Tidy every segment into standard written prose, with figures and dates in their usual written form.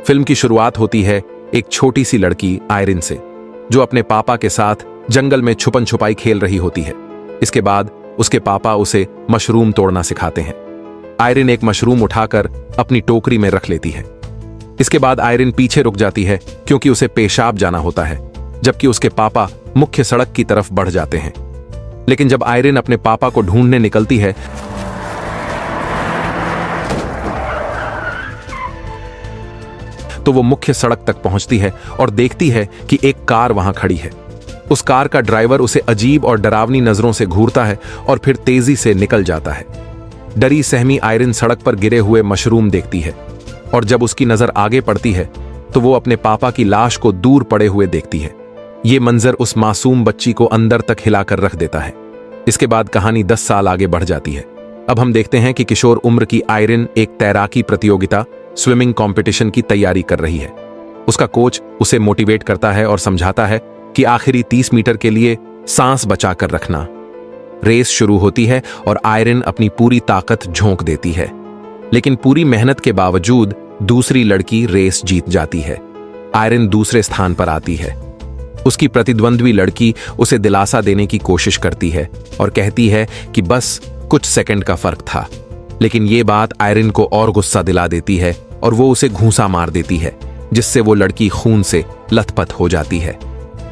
Film की शुरुआत होती है एक छोटी सी लड़की आयरिन से, जो अपने पापा के साथ जंगल में छुपन छुपाई खेल रही होती है। इसके बाद उसके पापा उसे मशरूम तोड़ना सिखाते हैं। आयरिन एक मशरूम उठाकर अपनी टोकरी में रख लेती है। इसके बाद आयरिन पीछे रुक जाती है क्योंकि उसे पेशाब जाना होता है, जबकि उसके पापा मुख्य सड़क की तरफ बढ़ जाते हैं। लेकिन जब आयरिन अपने पापा को ढूंढने निकलती है तो वो मुख्य सड़क तक पहुंचती है और देखती है कि एक कार वहां खड़ी है। उस कार का ड्राइवर उसे अजीब और डरावनी नजरों से घूरता है और फिर तेजी से निकल जाता है। डरी सहमी आयरिन सड़क पर गिरे हुए मशरूम देखती है और जब उसकी नजर आगे पड़ती है तो वो अपने पापा की लाश को दूर पड़े हुए देखती है। ये मंजर उस मासूम बच्ची को अंदर तक हिलाकर रख देता है। इसके बाद कहानी 10 साल आगे बढ़ जाती है। अब हम देखते हैं कि किशोर उम्र की आयरिन एक तैराकी प्रतियोगिता स्विमिंग कंपटीशन की तैयारी कर रही है। उसका कोच उसे मोटिवेट करता है और समझाता है कि आखिरी 30 मीटर के लिए सांस बचाकर रखना। रेस शुरू होती है और आयरिन अपनी पूरी ताकत झोंक देती है, लेकिन पूरी मेहनत के बावजूद दूसरी लड़की रेस जीत जाती है। आयरिन दूसरे स्थान पर आती है। उसकी प्रतिद्वंद्वी लड़की उसे दिलासा देने की कोशिश करती है और कहती है कि बस कुछ सेकंड का फर्क था, लेकिन ये बात आयरिन को और गुस्सा दिला देती है और वो उसे घूंसा मार देती है, जिससे वो लड़की खून से लथपथ हो जाती है।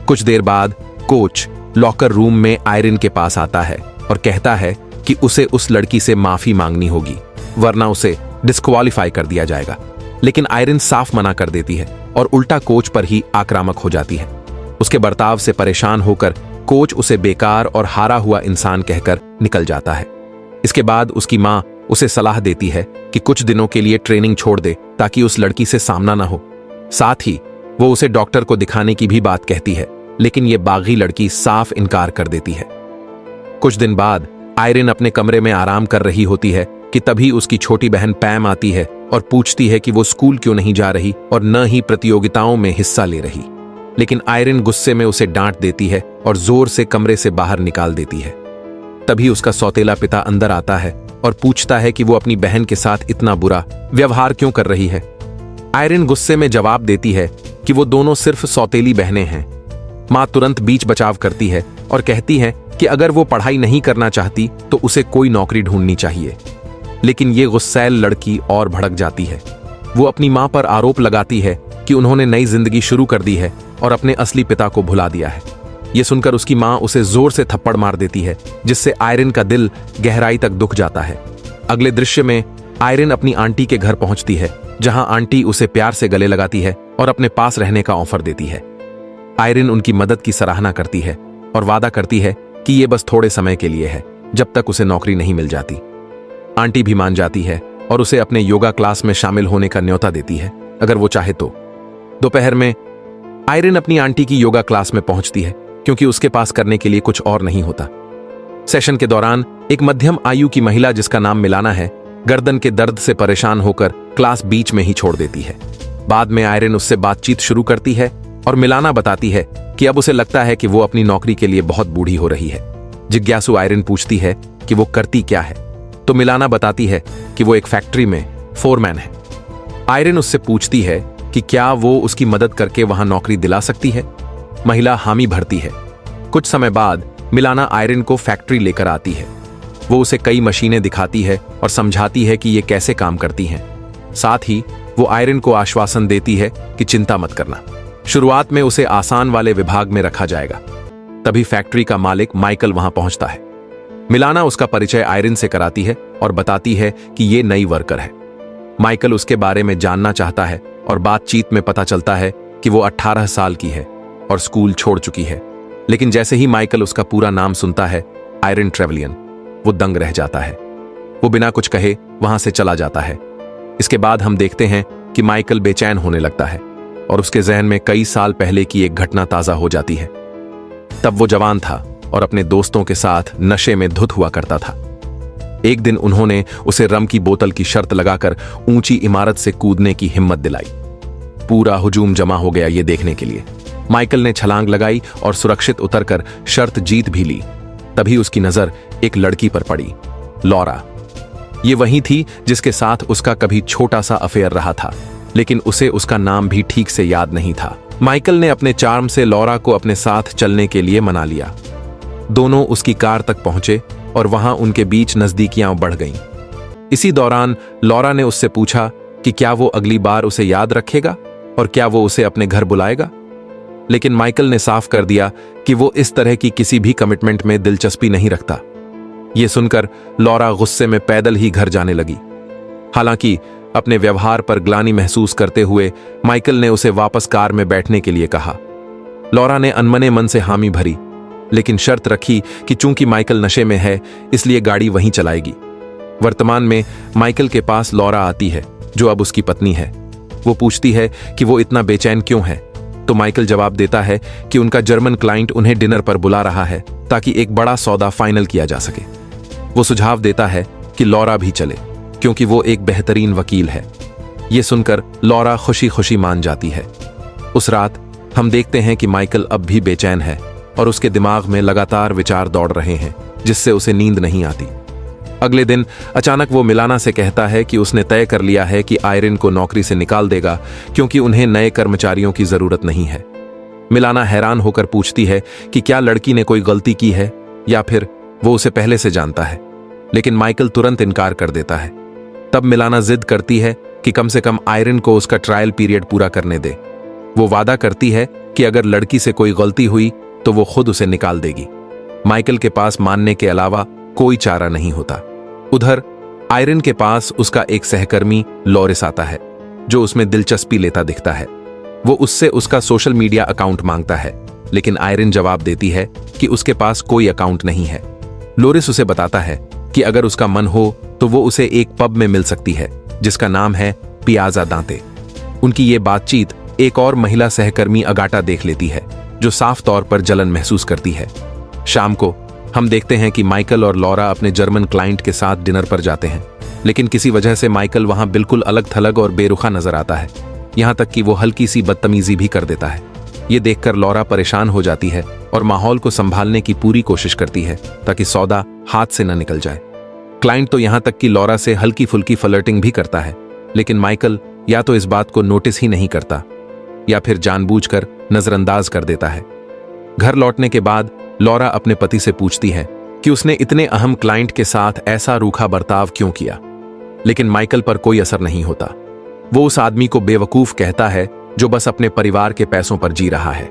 कुछ देर बाद कोच लॉकर रूम में आयरिन के पास आता है और कहता है कि उसे उस लड़की से माफी मांगनी होगी, वरना उसे डिस्क्वालीफाई कर दिया जाएगा। लेकिन आयरिन साफ मना कर देती है और उल्टा कोच पर ही आक्रामक हो जाती है। उसके बर्ताव से परेशान होकर कोच उसे बेकार और हारा हुआ इंसान कहकर निकल जाता है। इसके बाद उसकी मां उसे सलाह देती है कि कुछ दिनों के लिए ट्रेनिंग छोड़ दे ताकि उस लड़की से सामना ना हो। साथ ही वो उसे डॉक्टर को दिखाने की भी बात कहती है, लेकिन ये बागी लड़की साफ इनकार कर देती है। कुछ दिन बाद आयरिन अपने कमरे में आराम कर रही होती है कि तभी उसकी छोटी बहन पैम आती है और पूछती है कि वो स्कूल क्यों नहीं जा रही और न ही प्रतियोगिताओं में हिस्सा ले रही। लेकिन आयरिन गुस्से में उसे डांट देती है और जोर से कमरे से बाहर निकाल देती है। तभी उसका सौतेला पिता अंदर आता है और पूछता है कि वो अपनी बहन के साथ इतना बुरा व्यवहार क्यों कर रही है। आयरिन गुस्से में जवाब देती है कि वो दोनों सिर्फ सौतेली बहनें हैं। मां तुरंत बीच बचाव करती है और कहती है कि अगर वो पढ़ाई नहीं करना चाहती तो उसे कोई नौकरी ढूंढनी चाहिए। लेकिन ये गुस्सैल लड़की और भड़क जाती है। वो अपनी मां पर आरोप लगाती है कि उन्होंने नई जिंदगी शुरू कर दी है और अपने असली पिता को भुला दिया है। ये सुनकर उसकी मां उसे जोर से थप्पड़ मार देती है, जिससे आयरिन का दिल गहराई तक दुख जाता है। अगले दृश्य में आयरिन अपनी आंटी के घर पहुंचती है, जहां आंटी उसे प्यार से गले लगाती है और अपने पास रहने का ऑफर देती है। आयरिन उनकी मदद की सराहना करती है और वादा करती है कि ये बस थोड़े समय के लिए है, जब तक उसे नौकरी नहीं मिल जाती। आंटी भी मान जाती है और उसे अपने योगा क्लास में शामिल होने का न्योता देती है, अगर वो चाहे तो। दोपहर में आयरिन अपनी आंटी की योगा क्लास में पहुंचती है, क्योंकि उसके पास करने के लिए कुछ और नहीं होता। सेशन के दौरान एक मध्यम आयु की महिला, जिसका नाम मिलाना है, गर्दन के दर्द से परेशान होकर क्लास बीच में ही छोड़ देती है। बाद में आयरिन उससे बातचीत शुरू करती है और मिलाना बताती है कि अब उसे लगता है कि वो अपनी नौकरी के लिए बहुत बूढ़ी हो रही है। जिज्ञासु आयरिन पूछती है कि वो करती क्या है, तो मिलाना बताती है कि वो एक फैक्ट्री में फोरमैन है। आयरिन उससे पूछती है कि क्या वो उसकी मदद करके वहां नौकरी दिला सकती है। महिला हामी भरती है। कुछ समय बाद मिलाना आयरिन को फैक्ट्री लेकर आती है। वो उसे कई मशीनें दिखाती है और समझाती है कि ये कैसे काम करती हैं। साथ ही वो आयरिन को आश्वासन देती है कि चिंता मत करना, शुरुआत में उसे आसान वाले विभाग में रखा जाएगा। तभी फैक्ट्री का मालिक माइकल वहां पहुंचता है। मिलाना उसका परिचय आयरिन से कराती है और बताती है कि ये नई वर्कर है। माइकल उसके बारे में जानना चाहता है और बातचीत में पता चलता है कि वो 18 साल की है और स्कूल छोड़ चुकी है। लेकिन जैसे ही माइकल उसका पूरा नाम सुनता है, आयरिन ट्रेवलियन, वो दंग रह जाता है। वो बिना कुछ कहे वहां से चला जाता है। इसके बाद हम देखते हैं कि माइकल बेचैन होने लगता है और उसके जहन में कई साल पहले की एक घटना ताजा हो जाती है। तब वो जवान था और अपने दोस्तों के साथ नशे में धुत हुआ करता था। एक दिन उन्होंने उसे रम की बोतल की शर्त लगाकर ऊंची इमारत से कूदने की हिम्मत दिलाई। पूरा हुजूम जमा हो गया ये देखने के लिए। माइकल ने छलांग लगाई और सुरक्षित उतरकर शर्त जीत भी ली। तभी उसकी नजर एक लड़की पर पड़ी, लॉरा। ये वही थी जिसके साथ उसका कभी छोटा सा अफेयर रहा था। लेकिन उसे उसका नाम भी ठीक से याद नहीं था। माइकल ने अपने चार्म से लॉरा को अपने साथ चलने के लिए मना लिया। दोनों उसकी कार तक पहुंचे और वहां उनके बीच नजदीकियां बढ़ गईं। इसी दौरान लॉरा ने उससे पूछा कि क्या वो अगली बार उसे याद रखेगा और क्या वो उसे अपने घर बुलाएगा। लेकिन माइकल ने साफ कर दिया कि वो इस तरह की किसी भी कमिटमेंट में दिलचस्पी नहीं रखता। ये सुनकर लॉरा गुस्से में पैदल ही घर जाने लगी। हालांकि अपने व्यवहार पर ग्लानि महसूस करते हुए माइकल ने उसे वापस कार में बैठने के लिए कहा। लॉरा ने अनमने मन से हामी भरी, लेकिन शर्त रखी कि चूंकि माइकल नशे में है इसलिए गाड़ी वहीं चलाएगी। वर्तमान में माइकल के पास लॉरा आती है, जो अब उसकी पत्नी है। वो पूछती है कि वो इतना बेचैन क्यों है, तो माइकल जवाब देता है कि उनका जर्मन क्लाइंट उन्हें डिनर पर बुला रहा है ताकि एक बड़ा सौदा फाइनल किया जा सके। वो सुझाव देता है कि लॉरा भी चले, क्योंकि वो एक बेहतरीन वकील है। ये सुनकर लॉरा खुशी खुशी मान जाती है। उस रात हम देखते हैं कि माइकल अब भी बेचैन है और उसके दिमाग में लगातार विचार दौड़ रहे हैं, जिससे उसे नींद नहीं आती। अगले दिन अचानक वो मिलाना से कहता है कि उसने तय कर लिया है कि आयरिन को नौकरी से निकाल देगा, क्योंकि उन्हें नए कर्मचारियों की जरूरत नहीं है। मिलाना हैरान होकर पूछती है कि क्या लड़की ने कोई गलती की है या फिर वो उसे पहले से जानता है, लेकिन माइकल तुरंत इनकार कर देता है। तब मिलाना जिद करती है कि कम से कम आयरिन को उसका ट्रायल पीरियड पूरा करने दे। वो वादा करती है कि अगर लड़की से कोई गलती हुई तो वो खुद उसे निकाल देगी। माइकल के पास मानने के अलावा कोई चारा नहीं होता। उधर आयरिन के पास उसका एक सहकर्मी लॉरिस आता है, जो उसमें दिलचस्पी लेता दिखता है। वो उससे उसका सोशल मीडिया अकाउंट मांगता है, लेकिन आयरिन जवाब देती है कि उसके पास कोई अकाउंट नहीं है। लॉरिस उसे बताता है कि अगर उसका मन हो तो वो उसे एक पब में मिल सकती है, जिसका नाम है पियाजा दांते। उनकी ये बातचीत एक और महिला सहकर्मी अगाटा देख लेती है, जो साफ तौर पर जलन महसूस करती है। शाम को हम देखते हैं कि माइकल और लॉरा अपने जर्मन क्लाइंट के साथ डिनर पर जाते हैं, लेकिन किसी वजह से माइकल वहां बिल्कुल अलग थलग और बेरुखा नजर आता है। यहां तक कि वो हल्की सी बदतमीजी भी कर देता है। ये देखकर लॉरा परेशान हो जाती है और माहौल को संभालने की पूरी कोशिश करती है ताकि सौदा हाथ से न निकल जाए। क्लाइंट तो यहां तक कि लॉरा से हल्की फुल्की फ्लर्टिंग भी करता है, लेकिन माइकल या तो इस बात को नोटिस ही नहीं करता या फिर जानबूझकर नजरअंदाज कर देता है। घर लौटने के बाद लॉरा अपने पति से पूछती है कि उसने इतने अहम क्लाइंट के साथ ऐसा रूखा बर्ताव क्यों किया, लेकिन माइकल पर कोई असर नहीं होता। वो उस आदमी को बेवकूफ कहता है जो बस अपने परिवार के पैसों पर जी रहा है।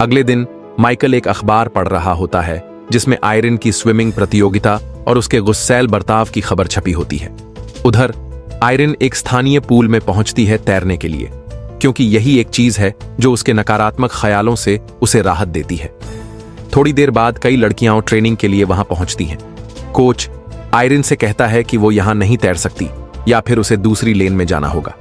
अगले दिन माइकल एक अखबार पढ़ रहा होता है, जिसमें आयरिन की स्विमिंग प्रतियोगिता और उसके गुस्सैल बर्ताव की खबर छपी होती है। उधर आयरिन एक स्थानीय पूल में पहुंचती है तैरने के लिए, क्योंकि यही एक चीज है जो उसके नकारात्मक ख्यालों से उसे राहत देती है। थोड़ी देर बाद कई लड़कियां ट्रेनिंग के लिए वहां पहुंचती हैं। कोच आयरिन से कहता है कि वो यहां नहीं तैर सकती या फिर उसे दूसरी लेन में जाना होगा।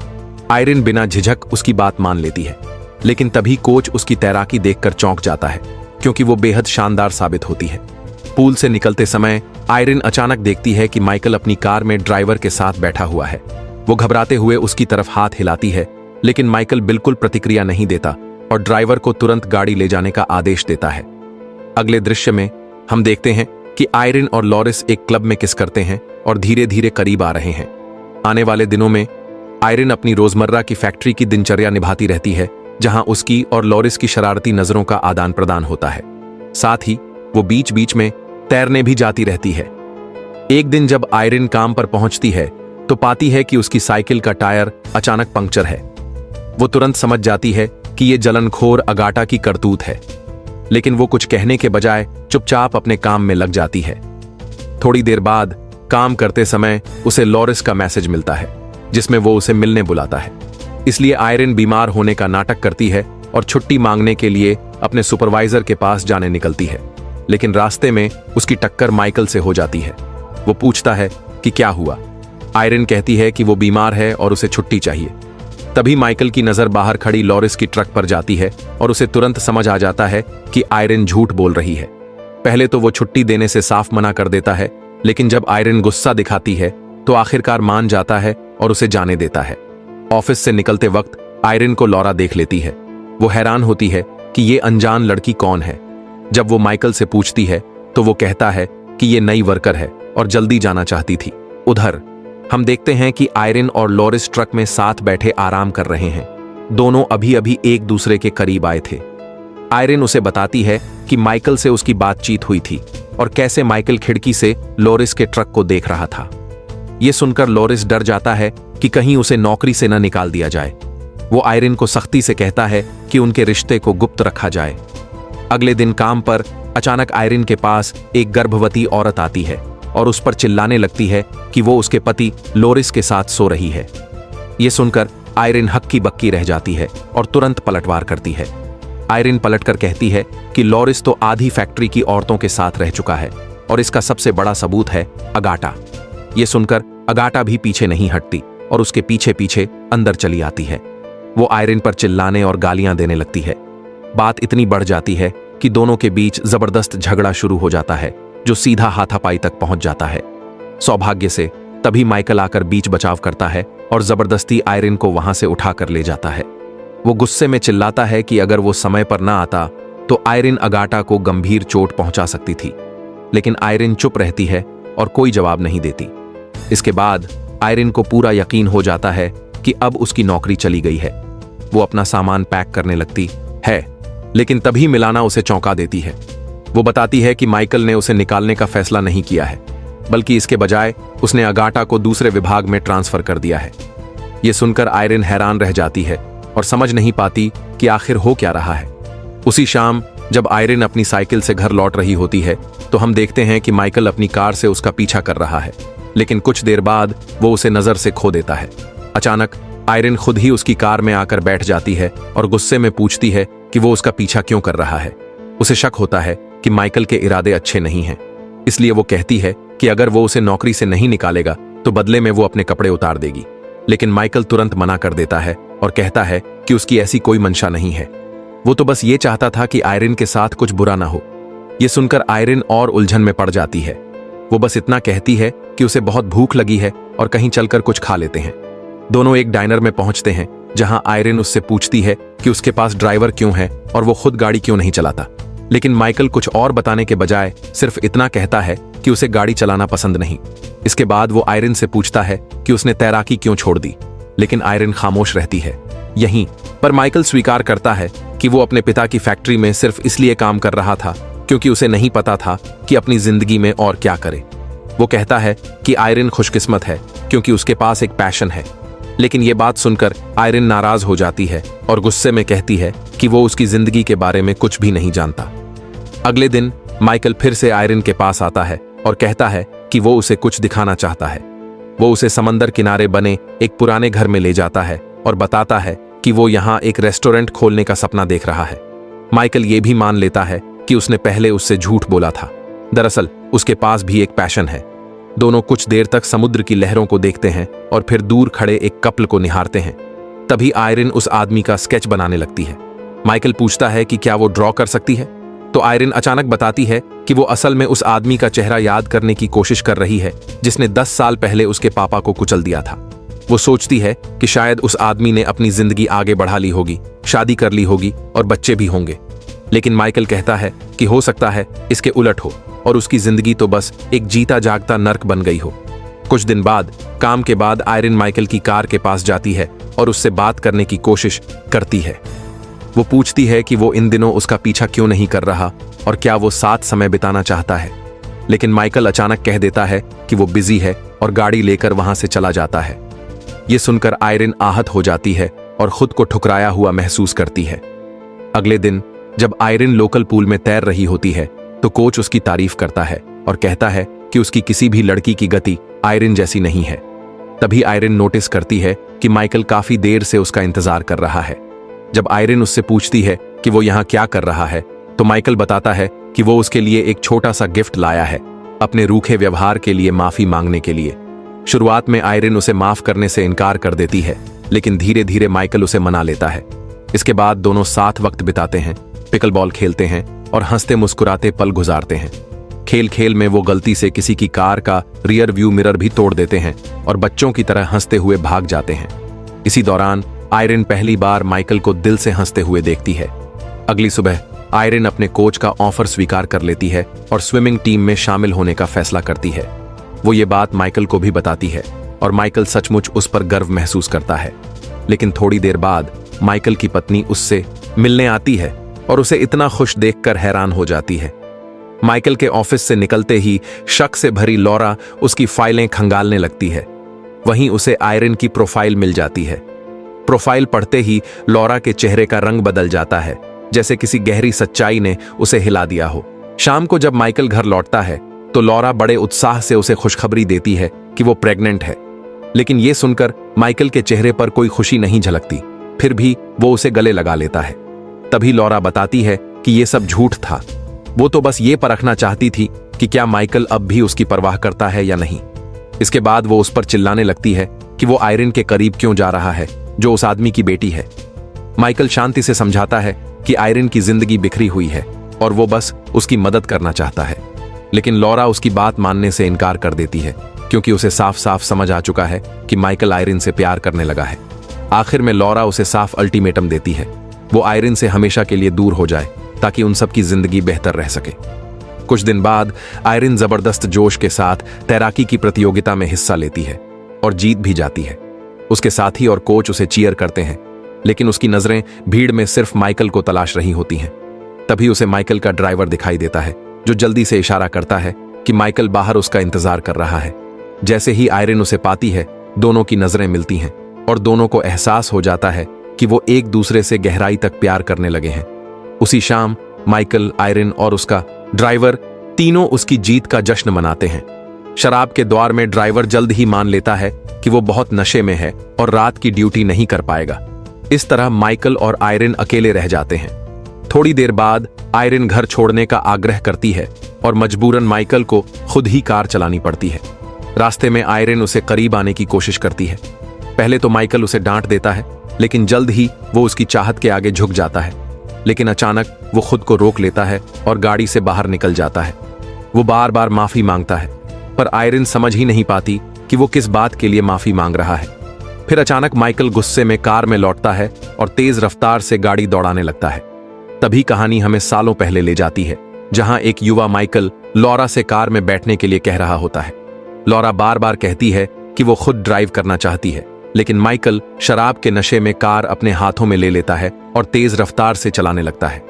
आयरिन बिना झिझक उसकी बात मान लेती है, लेकिन तभी कोच उसकी तैराकी देखकर चौंक जाता है, क्योंकि वो बेहद शानदार साबित होती है। पूल से निकलते समय आयरिन अचानक देखती है कि माइकल अपनी कार में ड्राइवर के साथ बैठा हुआ है। वो घबराते हुए उसकी तरफ हाथ हिलाती है, लेकिन माइकल बिल्कुल प्रतिक्रिया नहीं देता और ड्राइवर को तुरंत गाड़ी ले जाने का आदेश देता है। अगले दृश्य में हम देखते हैं कि आयरिन और लॉरिस एक क्लब में किस करते हैं और धीरे धीरे करीब आ रहे हैं। आने वाले दिनों में आयरिन अपनी रोजमर्रा की फैक्ट्री की दिनचर्या निभाती रहती है, जहां उसकी और लॉरिस की शरारती नजरों का आदान प्रदान होता है। साथ ही वो बीच बीच में तैरने भी जाती रहती है। एक दिन जब आयरिन काम पर पहुंचती है तो पाती है कि उसकी साइकिल का टायर अचानक पंक्चर है। वो तुरंत समझ जाती है कि ये जलनखोर अगाटा की करतूत है, लेकिन वो कुछ कहने के बजाय चुपचाप अपने काम में लग जाती है। थोड़ी देर बाद काम करते समय उसे लॉरिस का मैसेज मिलता है, जिसमें वो उसे मिलने बुलाता है। इसलिए आयरिन बीमार होने का नाटक करती है और छुट्टी मांगने के लिए अपने सुपरवाइजर के पास जाने निकलती है, लेकिन रास्ते में उसकी टक्कर माइकल से हो जाती है। वो पूछता है कि क्या हुआ। आयरिन कहती है कि वो बीमार है और उसे छुट्टी चाहिए। तभी माइकल की नजर बाहर खड़ी लॉरिस की ट्रक पर जाती है और उसे तुरंत समझ आ जाता है कि आयरिन झूठ बोल रही है। पहले तो वो छुट्टी देने से साफ मना कर देता है, लेकिन जब आयरिन गुस्सा दिखाती है तो आखिरकार मान जाता है और उसे जाने देता है। ऑफिस से निकलते वक्त आयरिन को लॉरा देख लेती है। वो हैरान होती है कि ये अनजान लड़की कौन है। जब वो माइकल से पूछती है तो वो कहता है कि ये नई वर्कर है और जल्दी जाना चाहती थी। उधर हम देखते हैं कि आयरिन और लोरिस ट्रक में साथ बैठे आराम कर रहे हैं। दोनों अभी अभी एक दूसरे के करीब आए थे। आयरिन उसे बताती है कि माइकल से उसकी बातचीत हुई थी और कैसे माइकल खिड़की से लोरिस के ट्रक को देख रहा था। यह सुनकर लोरिस डर जाता है कि कहीं उसे नौकरी से न निकाल दिया जाए। वो आयरिन को सख्ती से कहता है कि उनके रिश्ते को गुप्त रखा जाए। अगले दिन काम पर अचानक आयरिन के पास एक गर्भवती औरत आती है और उस पर चिल्लाने लगती है कि वो उसके पति लोरिस के साथ सो रही है। यह सुनकर आयरिन हक्की बक्की रह जाती है और तुरंत पलटवार करती है। आयरिन पलटकर कहती है कि लोरिस तो आधी फैक्ट्री की औरतों के साथ रह चुका है और इसका सबसे बड़ा सबूत है अगाटा। यह सुनकर अगाटा भी पीछे नहीं हटती और उसके पीछे पीछे अंदर चली आती है। वो आयरिन पर चिल्लाने और गालियां देने लगती है। बात इतनी बढ़ जाती है कि दोनों के बीच जबरदस्त झगड़ा शुरू हो जाता है जो सीधा हाथापाई तक पहुंच जाता है। सौभाग्य से तभी माइकल आकर बीच बचाव करता है और जबरदस्ती आयरिन को वहां से उठाकर ले जाता है। वो गुस्से में चिल्लाता है कि अगर वो समय पर ना आता तो आयरिन अगाटा को गंभीर चोट पहुंचा सकती थी, लेकिन आयरिन चुप रहती है और कोई जवाब नहीं देती। इसके बाद आयरिन को पूरा यकीन हो जाता है कि अब उसकी नौकरी चली गई है। वो अपना सामान पैक करने लगती है, लेकिन तभी मिलाना उसे चौंका देती है। वो बताती है कि माइकल ने उसे निकालने का फैसला नहीं किया है, बल्कि इसके बजाय उसने अगाटा को दूसरे विभाग में ट्रांसफर कर दिया है। यह सुनकर आयरिन हैरान रह जाती है और समझ नहीं पाती कि आखिर हो क्या रहा है। उसी शाम जब आयरिन अपनी साइकिल से घर लौट रही होती है तो हम देखते हैं कि माइकल अपनी कार से उसका पीछा कर रहा है, लेकिन कुछ देर बाद वो उसे नजर से खो देता है। अचानक आयरिन खुद ही उसकी कार में आकर बैठ जाती है और गुस्से में पूछती है कि वो उसका पीछा क्यों कर रहा है। उसे शक होता है कि माइकल के इरादे अच्छे नहीं हैं, इसलिए वो कहती है कि अगर वो उसे नौकरी से नहीं निकालेगा तो बदले में वो अपने कपड़े उतार देगी। लेकिन माइकल तुरंत मना कर देता है और कहता है कि उसकी ऐसी कोई मंशा नहीं है। वो तो बस ये चाहता था कि आयरिन के साथ कुछ बुरा ना हो। ये सुनकर आयरिन और उलझन में पड़ जाती है। वो बस इतना कहती है कि उसे बहुत भूख लगी है और कहीं चलकर कुछ खा लेते हैं। दोनों एक डाइनर में पहुंचते हैं जहां आयरिन उससे पूछती है कि उसके पास ड्राइवर क्यों है और वो खुद गाड़ी क्यों नहीं चलाता। लेकिन माइकल कुछ और बताने के बजाय सिर्फ इतना कहता है कि उसे गाड़ी चलाना पसंद नहीं। इसके बाद वो आयरिन से पूछता है कि उसने तैराकी क्यों छोड़ दी, लेकिन आयरिन खामोश रहती है। यहीं पर माइकल स्वीकार करता है कि वो अपने पिता की फैक्ट्री में सिर्फ इसलिए काम कर रहा था क्योंकि उसे नहीं पता था कि अपनी जिंदगी में और क्या करे। वो कहता है कि आयरिन खुशकिस्मत है क्योंकि उसके पास एक पैशन है, लेकिन ये बात सुनकर आयरिन नाराज हो जाती है और गुस्से में कहती है कि वो उसकी जिंदगी के बारे में कुछ भी नहीं जानता। अगले दिन माइकल फिर से आयरिन के पास आता है और कहता है कि वो उसे कुछ दिखाना चाहता है। वो उसे समंदर किनारे बने एक पुराने घर में ले जाता है और बताता है कि वो यहाँ एक रेस्टोरेंट खोलने का सपना देख रहा है। माइकल ये भी मान लेता है कि उसने पहले उससे झूठ बोला था। दरअसल उसके पास भी एक पैशन है। दोनों कुछ देर तक समुद्र की लहरों को देखते हैं और फिर दूर खड़े एक कपल को निहारते हैं। तभी आयरिन उस आदमी का स्केच बनाने लगती है। माइकल पूछता है कि क्या वो ड्रॉ कर सकती है, तो आयरिन अचानक बताती है कि वो असल में उस आदमी का चेहरा याद करने की कोशिश कर रही है जिसने 10 साल पहले उसके पापा को कुचल दिया था। वो सोचती है कि शायद उस आदमी ने अपनी जिंदगी आगे बढ़ा ली होगी, शादी कर ली होगी और बच्चे भी होंगे। लेकिन माइकल कहता है कि हो सकता है इसके उलट हो और उसकी जिंदगी तो बस एक जीता जागता नर्क बन गई हो। कुछ दिन बाद काम के बाद आयरिन माइकल की कार के पास जाती है और उससे बात करने की कोशिश करती है। वो पूछती है कि वो इन दिनों उसका पीछा क्यों नहीं कर रहा और क्या वो साथ समय बिताना चाहता है। लेकिन माइकल अचानक कह देता है कि वो बिजी है और गाड़ी लेकर वहां से चला जाता है। ये सुनकर आयरिन आहत हो जाती है और खुद को ठुकराया हुआ महसूस करती है। अगले दिन जब आयरिन लोकल पूल में तैर रही होती है तो कोच उसकी तारीफ करता है और कहता है कि उसकी किसी भी लड़की की गति आयरिन जैसी नहीं है। तभी आयरिन नोटिस करती है कि माइकल काफी देर से उसका इंतजार कर रहा है। जब आयरिन उससे पूछती है कि वो यहाँ क्या कर रहा है तो माइकल बताता है कि वो उसके लिए एक छोटा सा गिफ्ट लाया है, अपने रूखे व्यवहार के लिए माफी मांगने के लिए। शुरुआत में आयरिन उसे माफ करने से इनकार कर देती है, लेकिन धीरे धीरे माइकल उसे मना लेता है। इसके बाद दोनों साथ वक्त बिताते हैं, पिकल बॉल खेलते हैं और हंसते मुस्कुराते पल गुजारते हैं। खेल खेल में वो गलती से किसी की कार का रियर व्यू मिरर भी तोड़ देते हैं और बच्चों की तरह हंसते हुए भाग जाते हैं। इसी दौरान आयरिन पहली बार माइकल को दिल से हंसते हुए देखती है। अगली सुबह आयरिन अपने कोच का ऑफर स्वीकार कर लेती है और स्विमिंग टीम में शामिल होने का फैसला करती है। वो ये बात माइकल को भी बताती है, और माइकल सचमुच उस पर गर्व महसूस करता है। लेकिन थोड़ी देर बाद माइकल की पत्नी उससे मिलने आती है और उसे इतना खुश देखकर हैरान हो जाती है। माइकल के ऑफिस से निकलते ही शक से भरी लॉरा उसकी फाइलें खंगालने लगती है। वहीं उसे आयरन की प्रोफाइल मिल जाती है। प्रोफाइल पढ़ते ही लॉरा के चेहरे का रंग बदल जाता है, जैसे किसी गहरी सच्चाई ने उसे हिला दिया हो। शाम को जब माइकल घर लौटता है तो लॉरा बड़े उत्साह से उसे खुशखबरी देती है कि वो प्रेग्नेंट है। लेकिन यह सुनकर माइकल के चेहरे पर कोई खुशी नहीं झलकती। फिर भी वो उसे गले लगा लेता है। तभी लॉरा बताती है कि यह सब झूठ था। वो तो बस ये परखना चाहती थी कि क्या माइकल अब भी उसकी परवाह करता है या नहीं। इसके बाद वो उस पर चिल्लाने लगती है कि वो आयरन के करीब क्यों जा रहा है, जो उस आदमी की बेटी है। माइकल शांति से समझाता है कि आयरन की जिंदगी बिखरी हुई है और वो बस उसकी मदद करना चाहता है। लेकिन लॉरा उसकी बात मानने से इनकार कर देती है, क्योंकि उसे साफ साफ समझ आ चुका है कि माइकल आयरन से प्यार करने लगा है। आखिर में लॉरा उसे साफ अल्टीमेटम देती है, वो आयरन से हमेशा के लिए दूर हो जाए ताकि उन सब की जिंदगी बेहतर रह सके। कुछ दिन बाद आयरन जबरदस्त जोश के साथ तैराकी की प्रतियोगिता में हिस्सा लेती है और जीत भी जाती है। उसके साथी और कोच उसे चीयर करते हैं, लेकिन उसकी नजरें भीड़ में सिर्फ माइकल को तलाश रही होती हैं। तभी उसे माइकल का ड्राइवर दिखाई देता है, जो जल्दी से इशारा करता है कि माइकल बाहर उसका इंतजार कर रहा है। जैसे ही आयरन उसे पाती है, दोनों की नजरें मिलती हैं और दोनों को एहसास हो जाता है कि वो एक दूसरे से गहराई तक प्यार करने लगे हैं। उसी शाम माइकल, आयरन और उसका ड्राइवर तीनों उसकी जीत का जश्न मनाते हैं। शराब के द्वार में ड्राइवर जल्द ही मान लेता है कि वो बहुत नशे में है और रात की ड्यूटी नहीं कर पाएगा। इस तरह माइकल और आयरन अकेले रह जाते हैं। थोड़ी देर बाद आयरन घर छोड़ने का आग्रह करती है और मजबूरन माइकल को खुद ही कार चलानी पड़ती है। रास्ते में आयरन उसे करीब आने की कोशिश करती है। पहले तो माइकल उसे डांट देता है, लेकिन जल्द ही वो उसकी चाहत के आगे झुक जाता है। लेकिन अचानक वो खुद को रोक लेता है और गाड़ी से बाहर निकल जाता है। वो बार बार माफी मांगता है, पर आयरन समझ ही नहीं पाती कि वो किस बात के लिए माफी मांग रहा है। फिर अचानक माइकल गुस्से में कार में लौटता है और तेज रफ्तार से गाड़ी दौड़ाने लगता है। तभी कहानी हमें सालों पहले ले जाती है, जहां एक युवा माइकल लॉरा से कार में बैठने के लिए कह रहा होता है। लॉरा बार बार कहती है कि वो खुद ड्राइव करना चाहती है, लेकिन माइकल शराब के नशे में कार अपने हाथों में ले लेता है और तेज रफ्तार से चलाने लगता है।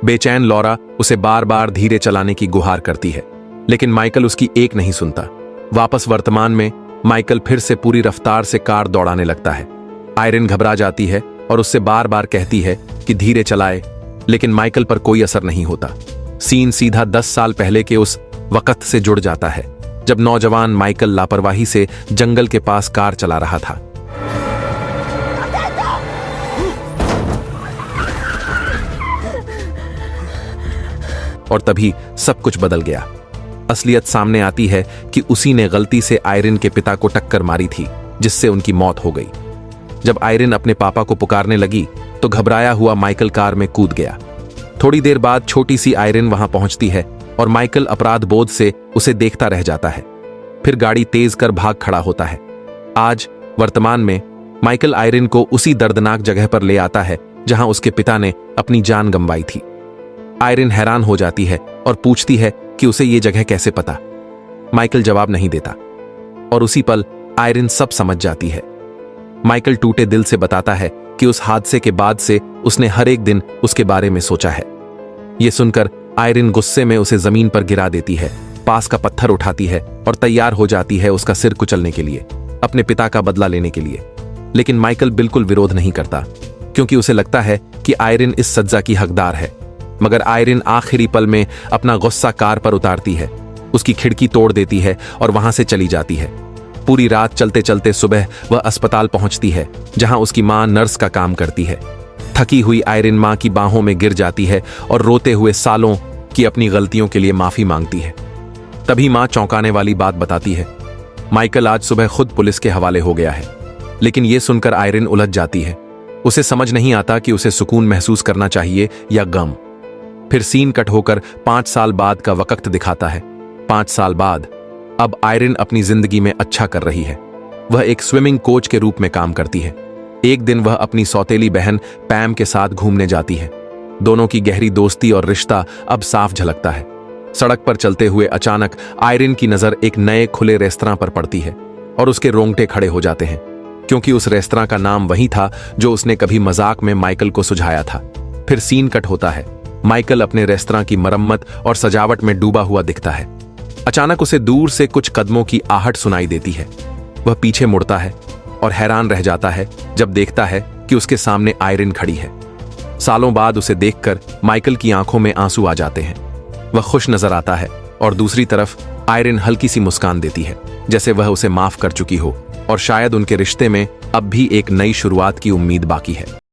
बेचैन लॉरा उसे बार बार धीरे चलाने की गुहार करती है, लेकिन माइकल उसकी एक नहीं सुनता। वापस वर्तमान में माइकल फिर से पूरी रफ्तार से कार दौड़ाने लगता है। आयरन घबरा जाती है और उससे बार बार कहती है कि धीरे चलाए, लेकिन माइकल पर कोई असर नहीं होता। सीन सीधा 10 साल पहले के उस वक्त से जुड़ जाता है, जब नौजवान माइकल लापरवाही से जंगल के पास कार चला रहा था। और तभी सब कुछ बदल गया। असलियत सामने आती है कि उसी ने गलती से आयरन के पिता को टक्कर मारी थी, जिससे उनकी मौत हो गई। जब आयरन अपने पापा को पुकारने लगी तो घबराया हुआ माइकल कार में कूद गया। थोड़ी देर बाद छोटी सी आयरन वहां पहुंचती है और माइकल अपराध बोध से उसे देखता रह जाता है। फिर गाड़ी तेज कर भाग खड़ा होता है। आज वर्तमान में माइकल आयरन को उसी दर्दनाक जगह पर ले आता है जहां उसके पिता ने अपनी जान गंवाई थी। आयरन हैरान हो जाती है और पूछती है कि उसे ये जगह कैसे पता। माइकल जवाब नहीं देता और उसी पल आयरन सब समझ जाती है। माइकल टूटे दिल से बताता है कि उस हादसे के बाद से उसने हर एक दिन उसके बारे में सोचा है। यह सुनकर आयरन गुस्से में उसे जमीन पर गिरा देती है, पास का पत्थर उठाती है और तैयार हो जाती है उसका सिर कुचलने के लिए, अपने पिता का बदला लेने के लिए। लेकिन माइकल बिल्कुल विरोध नहीं करता, क्योंकि उसे लगता है कि आयरन इस सजा की हकदार है। मगर आयरन आखिरी पल में अपना गुस्सा कार पर उतारती है, उसकी खिड़की तोड़ देती है और वहां से चली जाती है। पूरी रात चलते चलते सुबह वह अस्पताल पहुंचती है, जहां उसकी मां नर्स का काम करती है। थकी हुई आयरन मां की बाहों में गिर जाती है और रोते हुए सालों की अपनी गलतियों के लिए माफी मांगती है। तभी मां चौंकाने वाली बात बताती है, माइकल आज सुबह खुद पुलिस के हवाले हो गया है। लेकिन यह सुनकर आयरन उलझ जाती है। उसे समझ नहीं आता कि उसे सुकून महसूस करना चाहिए या गम। फिर सीन कट होकर 5 साल बाद का वक्त दिखाता है। 5 साल बाद अब आयरन अपनी जिंदगी में अच्छा कर रही है। वह एक स्विमिंग कोच के रूप में काम करती है। एक दिन वह अपनी सौतेली बहन पैम के साथ घूमने जाती है। दोनों की गहरी दोस्ती और रिश्ता अब साफ झलकता है। सड़क पर चलते हुए अचानक आयरन की नजर एक नए खुले रेस्तरां पर पड़ती है। और उसके रोंगटे खड़े हो जाते हैं, क्योंकि उस रेस्तरां का नाम वही था जो उसने कभी मजाक में माइकल को सुझाया था। फिर सीन कट होता है। माइकल अपने रेस्तरां की मरम्मत और सजावट में डूबा हुआ दिखता है। अचानक उसे दूर से कुछ कदमों की आहट सुनाई देती है। वह पीछे मुड़ता है और हैरान रह जाता है जब देखता है कि उसके सामने आयरिन खड़ी है। सालों बाद उसे देखकर माइकल की आंखों में आंसू आ जाते हैं। वह खुश नजर आता है और दूसरी तरफ आयरिन हल्की सी मुस्कान देती है, जैसे वह उसे माफ कर चुकी हो और शायद उनके रिश्ते में अब भी एक नई शुरुआत की उम्मीद बाकी है।